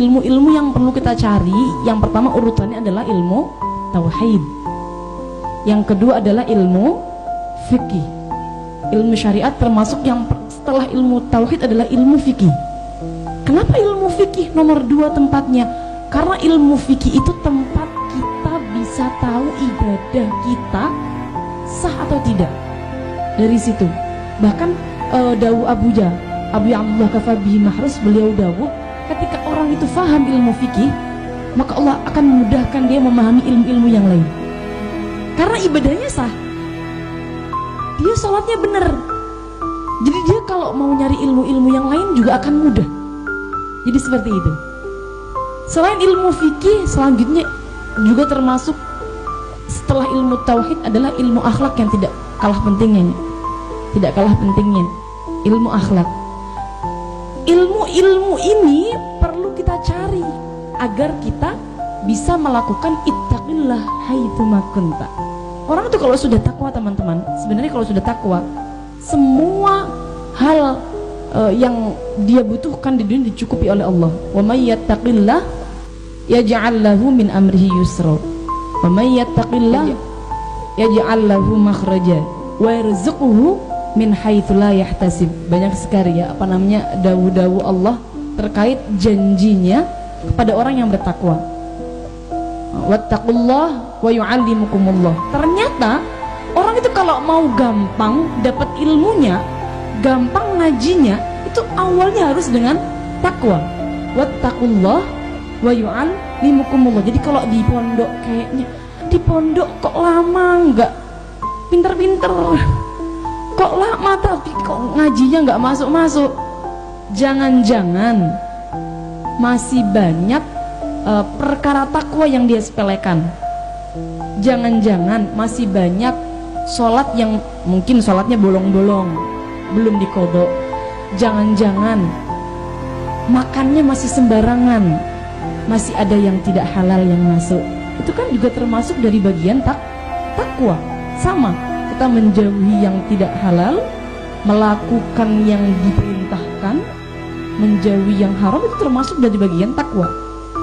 ilmu-ilmu yang perlu kita cari, yang pertama urutannya adalah ilmu tauhid, yang kedua adalah ilmu fikih, ilmu syariat, termasuk yang setelah ilmu tauhid adalah ilmu fikih. Kenapa ilmu fikih nomor 2 tempatnya? Karena ilmu fikih itu tempat kita bisa tahu ibadah kita sah atau tidak. Dari situ bahkan Dawu Abu Abdullah Kafabi Mahrus, beliau Dawu, ketika orang itu faham ilmu fikih, maka Allah akan memudahkan dia memahami ilmu-ilmu yang lain. Karena ibadahnya sah, dia sholatnya benar. Jadi dia kalau mau nyari ilmu-ilmu yang lain juga akan mudah. Jadi seperti itu. Selain ilmu fikih, selanjutnya juga termasuk setelah ilmu tauhid adalah ilmu akhlak yang tidak kalah pentingnya. Tidak kalah pentingnya ilmu akhlak. Ilmu-ilmu ini perlu kita cari agar kita bisa melakukan ittaqillah haitsu ma kunta. Orang itu kalau sudah takwa, teman-teman, sebenarnya kalau sudah takwa, semua hal yang dia butuhkan di dunia dicukupi oleh Allah. Wa may yattaqillah yaj'al lahu min amrihi yusra. Wa may yattaqillah yaj'al lahu makhraja wa yarzuquhu min haitsu la yahtasib. Banyak sekali ya dawu-dawu Allah terkait janjinya kepada orang yang bertakwa. Wattaqullah wa yu'allimukumullah. Ternyata orang itu kalau mau gampang dapat ilmunya, gampang ngajinya, itu awalnya harus dengan takwa. Wattaqullah wa yu'allimukumullah. Jadi kalau di pondok, kayaknya di pondok kok lama enggak pinter-pinter, kok lama tapi kok ngajinya enggak masuk-masuk. Jangan-jangan masih banyak perkara takwa yang dia sepelekan. Jangan-jangan masih banyak sholat yang mungkin sholatnya bolong-bolong, belum dikodok. Jangan-jangan makannya masih sembarangan, masih ada yang tidak halal yang masuk. Itu kan juga termasuk dari bagian takwa. Sama, kita menjauhi yang tidak halal, melakukan yang diperintahkan, menjauhi yang haram, itu termasuk dari bagian takwa.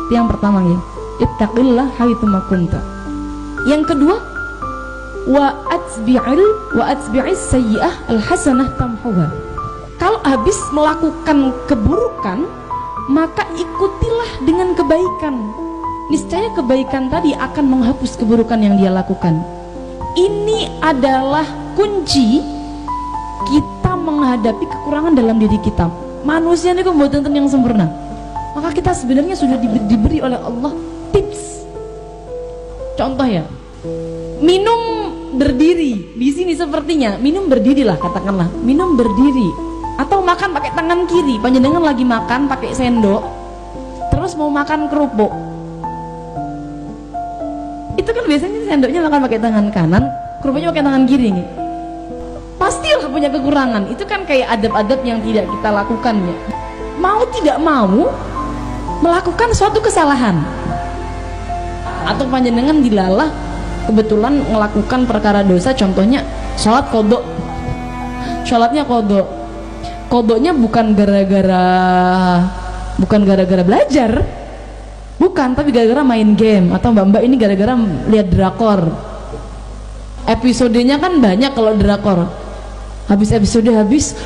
Itu yang pertama ya, ittaqillah haitsu ma kunta. Yang kedua, wa atbi'is sayyi'ah alhasanah tamhuha. Kalau habis melakukan keburukan, maka ikutilah dengan kebaikan. Niscaya kebaikan tadi akan menghapus keburukan yang dia lakukan. Ini adalah kunci kita menghadapi kekurangan dalam diri kita. Manusia ini mboten yang sempurna. Maka kita sebenarnya sudah diberi oleh Allah tips. Contoh ya, minum berdiri. Di sini sepertinya minum berdiri lah, katakanlah minum berdiri, atau makan pakai tangan kiri. Panjenengan lagi makan pakai sendok, terus mau makan kerupuk, itu kan biasanya sendoknya makan pakai tangan kanan, kerupuknya pakai tangan kiri nih. Pastilah punya kekurangan. Itu kan kayak adab-adab yang tidak kita lakukan ya. Mau tidak mau melakukan suatu kesalahan, atau panjenengan dilalah kebetulan melakukan perkara dosa, contohnya sholat kodok. Sholatnya kodok, kodoknya bukan gara-gara belajar, bukan, tapi gara-gara main game, atau mbak-mbak ini gara-gara lihat drakor. Episodenya kan banyak kalau drakor. Habis episode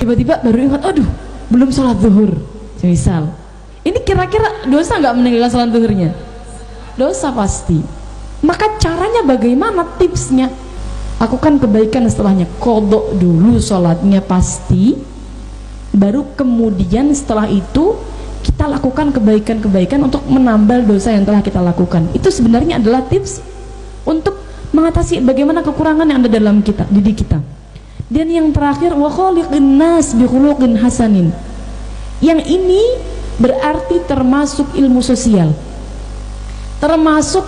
tiba-tiba baru ingat, aduh belum sholat zuhur misal. Ini kira-kira dosa nggak meninggalkan sholat zuhurnya? Dosa pasti. Maka caranya bagaimana, tipsnya? Lakukan kebaikan setelahnya. Kodok dulu sholatnya pasti, baru kemudian setelah itu kita lakukan kebaikan-kebaikan untuk menambal dosa yang telah kita lakukan. Itu sebenarnya adalah tips untuk mengatasi bagaimana kekurangan yang ada dalam diri kita. Dan yang terakhir, wa khaliqin nas bi khuluqin hasanin. Yang ini berarti termasuk ilmu sosial, termasuk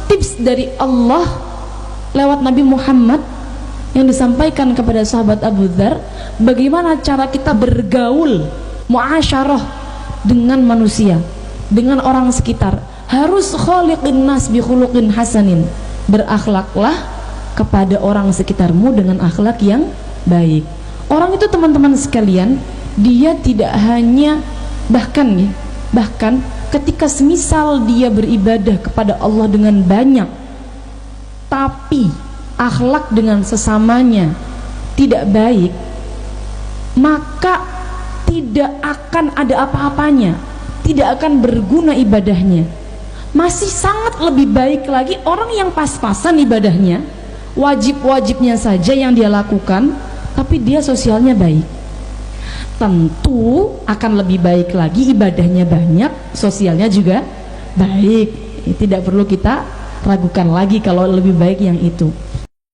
tips dari Allah lewat Nabi Muhammad yang disampaikan kepada sahabat Abu Dzar, bagaimana cara kita bergaul, muasyarah dengan manusia, dengan orang sekitar. Harus khaliqin nas bi khuluqin hasanin. Berakhlaklah kepada orang sekitarmu dengan akhlak yang baik. Orang itu, teman-teman sekalian, dia tidak hanya bahkan ketika semisal dia beribadah kepada Allah dengan banyak, tapi akhlak dengan sesamanya tidak baik, maka tidak akan ada apa-apanya, tidak akan berguna ibadahnya. Masih sangat lebih baik lagi orang yang pas-pasan ibadahnya, wajib-wajibnya saja yang dia lakukan, tapi dia sosialnya baik. Tentu akan lebih baik lagi ibadahnya banyak, sosialnya juga baik. Tidak perlu kita ragukan lagi kalau lebih baik yang itu.